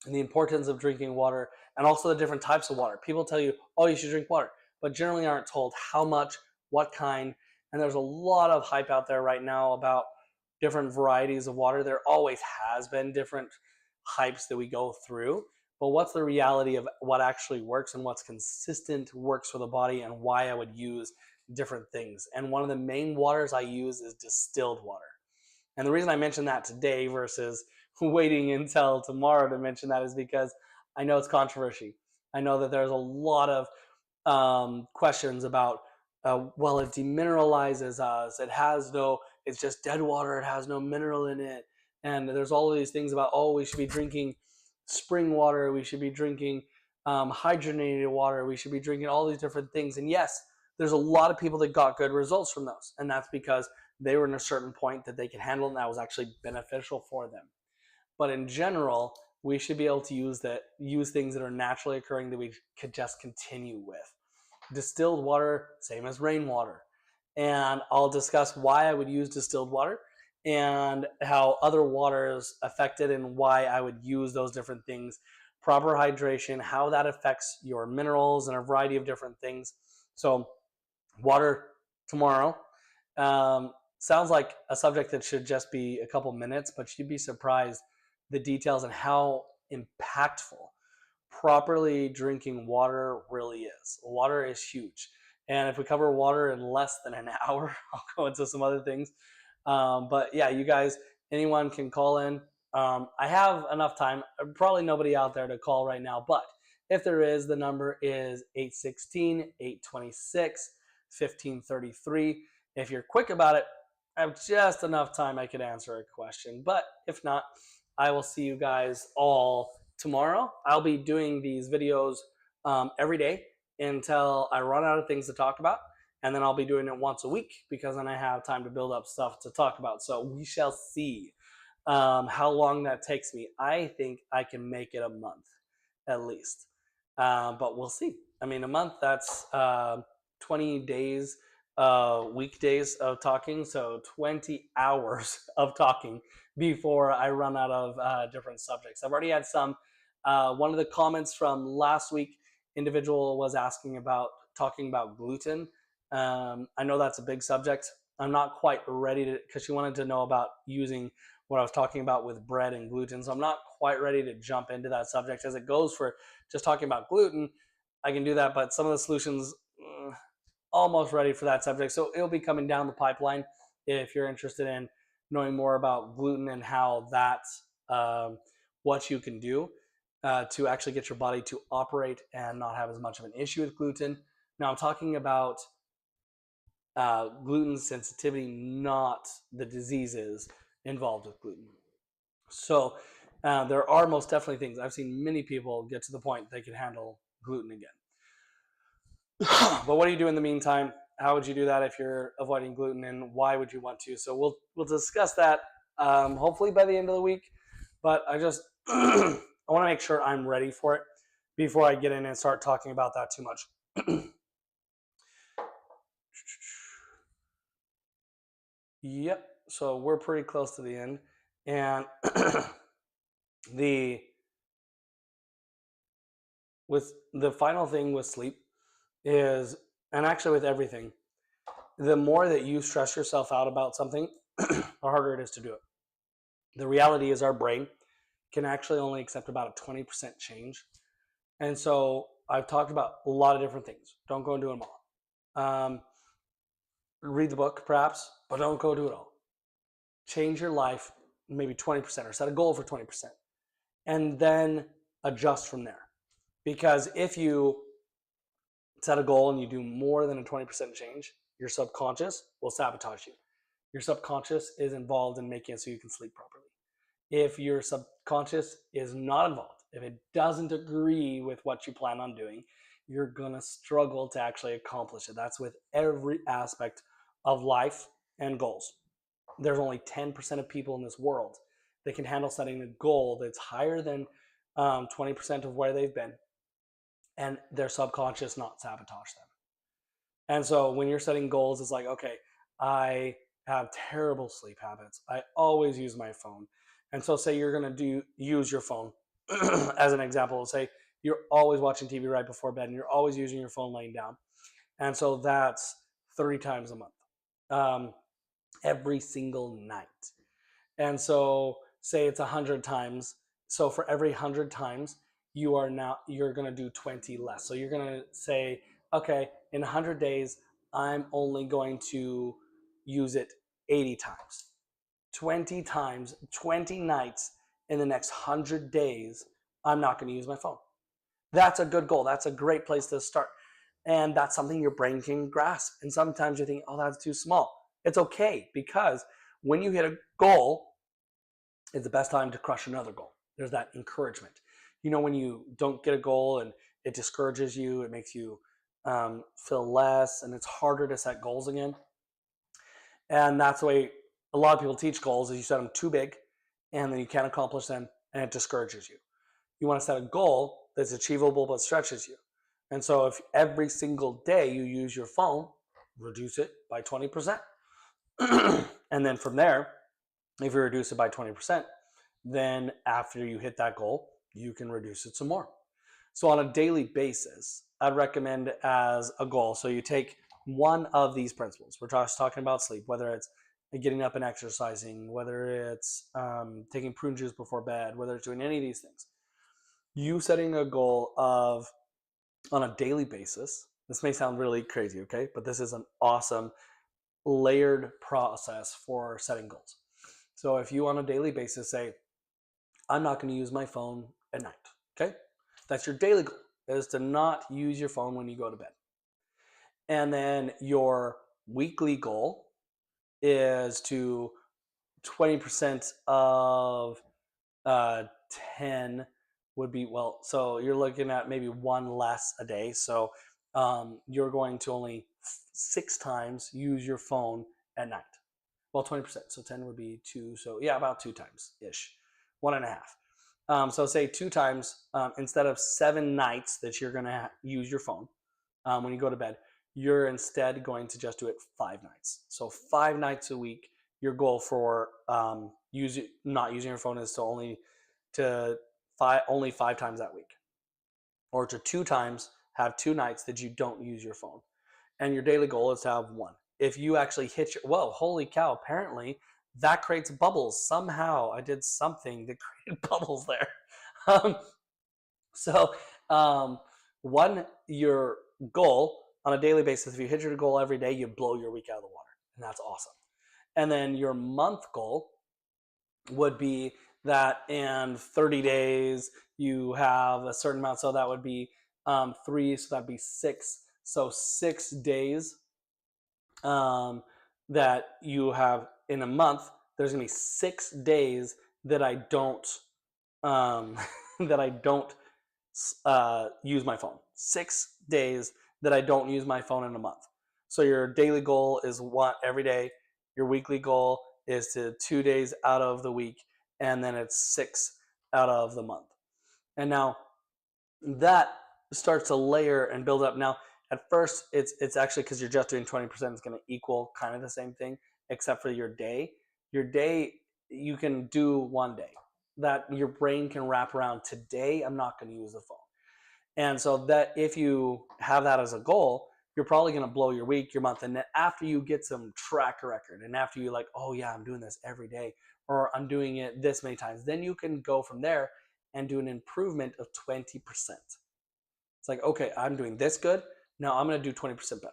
the importance of drinking water and also the different types of water. People tell you, oh, you should drink water, but generally aren't told how much, what kind. And there's a lot of hype out there right now about different varieties of water. There always has been different hypes that we go through. But what's the reality of what actually works and what's consistent works for the body and why I would use different things? And one of the main waters I use is distilled water. And the reason I mention that today versus waiting until tomorrow to mention that is because I know it's controversy. I know that there's a lot of questions about, well, it demineralizes us. It's just dead water. It has no mineral in it. And there's all of these things about, oh, we should be drinking spring water. We should be drinking hydrogenated water. We should be drinking all these different things. And yes, there's a lot of people that got good results from those. And that's because they were in a certain point that they could handle and that was actually beneficial for them. But in general, we should be able to use things that are naturally occurring that we could just continue with. Distilled water, same as rainwater. And I'll discuss why I would use distilled water and how other waters affect it and why I would use those different things. Proper hydration, how that affects your minerals and a variety of different things. So, water tomorrow. Sounds like a subject that should just be a couple minutes, but you'd be surprised the details and how impactful properly drinking water really is. Water is huge. And if we cover water in less than an hour, I'll go into some other things. But yeah, you guys, anyone can call in. I have enough time. Probably nobody out there to call right now, but if there is, the number is 816-826-1533. If you're quick about it, I have just enough time I could answer a question. But if not, I will see you guys all tomorrow. I'll be doing these videos every day until I run out of things to talk about. And then I'll be doing it once a week because then I have time to build up stuff to talk about. So we shall see how long that takes me. I think I can make it a month at least. But we'll see. I mean, a month, that's 20 days, weekdays of talking. So 20 hours of talking before I run out of different subjects. I've already had some. One of the comments from last week, individual was asking about talking about gluten. I know that's a big subject. I'm not quite ready to, because she wanted to know about using what I was talking about with bread and gluten. So I'm not quite ready to jump into that subject as it goes for just talking about gluten. I can do that, but some of the solutions, almost ready for that subject. So it'll be coming down the pipeline if you're interested in knowing more about gluten and how that, what you can do to actually get your body to operate and not have as much of an issue with gluten. Now I'm talking about gluten sensitivity, not the diseases involved with gluten. So there are most definitely things. I've seen many people get to the point they can handle gluten again. But what do you do in the meantime? How would you do that if you're avoiding gluten, and why would you want to? So we'll discuss that hopefully by the end of the week. But I just I want to make sure I'm ready for it before I get in and start talking about that too much. Yep. So we're pretty close to the end, and The with the final thing with sleep is, and actually with everything, the more that you stress yourself out about something, the harder it is to do it. The reality is our brain can actually only accept about a 20% change. And so I've talked about a lot of different things. Don't go and do them all. Read the book, perhaps, but don't go do it all. Change your life maybe 20% or set a goal for 20%, and then adjust from there. Because if you set a goal and you do more than a 20% change, your subconscious will sabotage you. Your subconscious is involved in making it so you can sleep properly. If your subconscious is not involved, if it doesn't agree with what you plan on doing, you're going to struggle to actually accomplish it. That's with every aspect of life and goals. There's only 10% of people in this world that can handle setting a goal that's higher than 20% of where they've been, and their subconscious not sabotage them. And so when you're setting goals, it's like, okay, I have terrible sleep habits. I always use my phone. And so say you're going to use your phone as an example. Say you're always watching TV right before bed and you're always using your phone laying down. And so that's 3 times a month, every single night. And so say it's 100 times. So for every 100 times, you're going to do 20 less. So you're going to say, okay, in 100 days, I'm only going to use it 80 times. 20 times, 20 nights in the next 100 days, I'm not going to use my phone. That's a good goal. That's a great place to start. And that's something your brain can grasp. And sometimes you think, oh, that's too small. It's okay, because when you hit a goal, it's the best time to crush another goal. There's that encouragement. You know, when you don't get a goal and it discourages you, it makes you feel less, and it's harder to set goals again. And that's the way a lot of people teach goals, is you set them too big and then you can't accomplish them and it discourages you. You want to set a goal that's achievable but stretches you. And so if every single day you use your phone, reduce it by 20%. And then from there, if you reduce it by 20%, then after you hit that goal, you can reduce it some more. So on a daily basis, I'd recommend as a goal, so you take one of these principles. We're just talking about sleep, whether it's getting up and exercising, whether it's taking prune juice before bed, whether it's doing any of these things. You setting a goal of, on a daily basis, this may sound really crazy, okay? But this is an awesome layered process for setting goals. So if you on a daily basis say, I'm not going to use my phone at night, okay? That's your daily goal, is to not use your phone when you go to bed. And then your weekly goal is to 20% of 10 would be, well, so you're looking at maybe one less a day. So you're going to only 6 times use your phone at night. Well, 20%. So 10 would be 2. So yeah, about 2 times ish, 1.5. So say 2 times, instead of 7 nights that you're going to use your phone when you go to bed, you're instead going to just do it 5 nights. So 5 nights a week. Your goal for not using your phone is to only 5 times that week, or to 2 times have 2 nights that you don't use your phone. And your daily goal is to have 1. If you actually hit your, well, holy cow, apparently that creates bubbles. Somehow I did something that created bubbles there. So your goal on a daily basis, if you hit your goal every day, you blow your week out of the water, and that's awesome. And then your month goal would be that in 30 days you have a certain amount. So that would be 3, so that'd be 6. So 6 days that you have in a month. There's gonna be 6 days that I don't that I don't use my phone. 6 days that I don't use my phone in a month. So your daily goal is one every day. Your weekly goal is to 2 days out of the week, and then it's 6 out of the month. And now that starts to layer and build up. Now, at first, it's actually, because you're just doing 20%, it's going to equal kind of the same thing, except for your day. Your day, you can do one day. that your brain can wrap around. Today, I'm not going to use the phone. And so that if you have that as a goal, you're probably going to blow your week, your month, and then after you get some track record, and after you like, oh yeah, I'm doing this every day, or I'm doing it this many times, then you can go from there and do an improvement of 20%. It's like, okay, I'm doing this good. Now I'm going to do 20% better.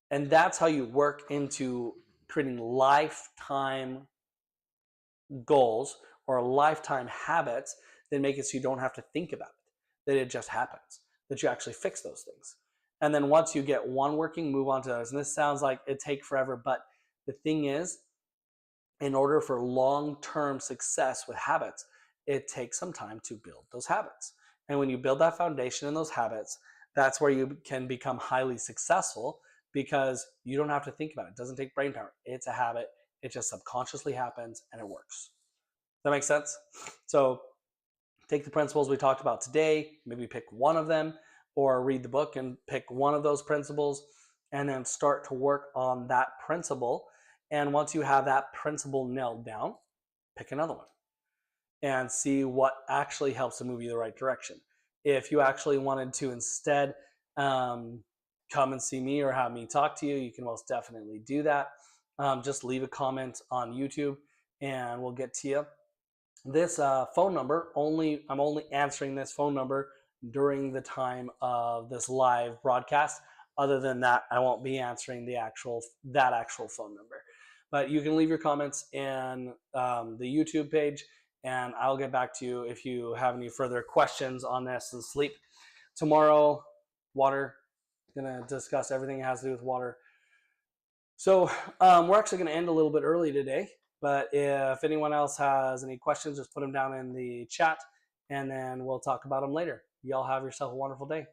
And that's how you work into creating lifetime goals or lifetime habits that make it so you don't have to think about it, that it just happens, that you actually fix those things. And then once you get one working, move on to others. And this sounds like it takes forever, but the thing is, in order for long-term success with habits, it takes some time to build those habits. And when you build that foundation in those habits, that's where you can become highly successful because you don't have to think about it. It doesn't take brain power. It's a habit. It just subconsciously happens and it works. Does that make sense? So take the principles we talked about today, maybe pick one of them, or read the book and pick one of those principles, and then start to work on that principle. And once you have that principle nailed down, pick another one and see what actually helps to move you the right direction. If you actually wanted to instead come and see me or have me talk to you, you can most definitely do that. Just leave a comment on YouTube and we'll get to you. This phone number, I'm only answering this phone number during the time of this live broadcast. Other than that, I won't be answering that actual phone number. But you can leave your comments in the YouTube page, and I'll get back to you if you have any further questions on this and sleep. Tomorrow, water. Gonna discuss everything that has to do with water. So we're actually going to end a little bit early today, but if anyone else has any questions, just put them down in the chat, and then we'll talk about them later. Y'all have yourself a wonderful day.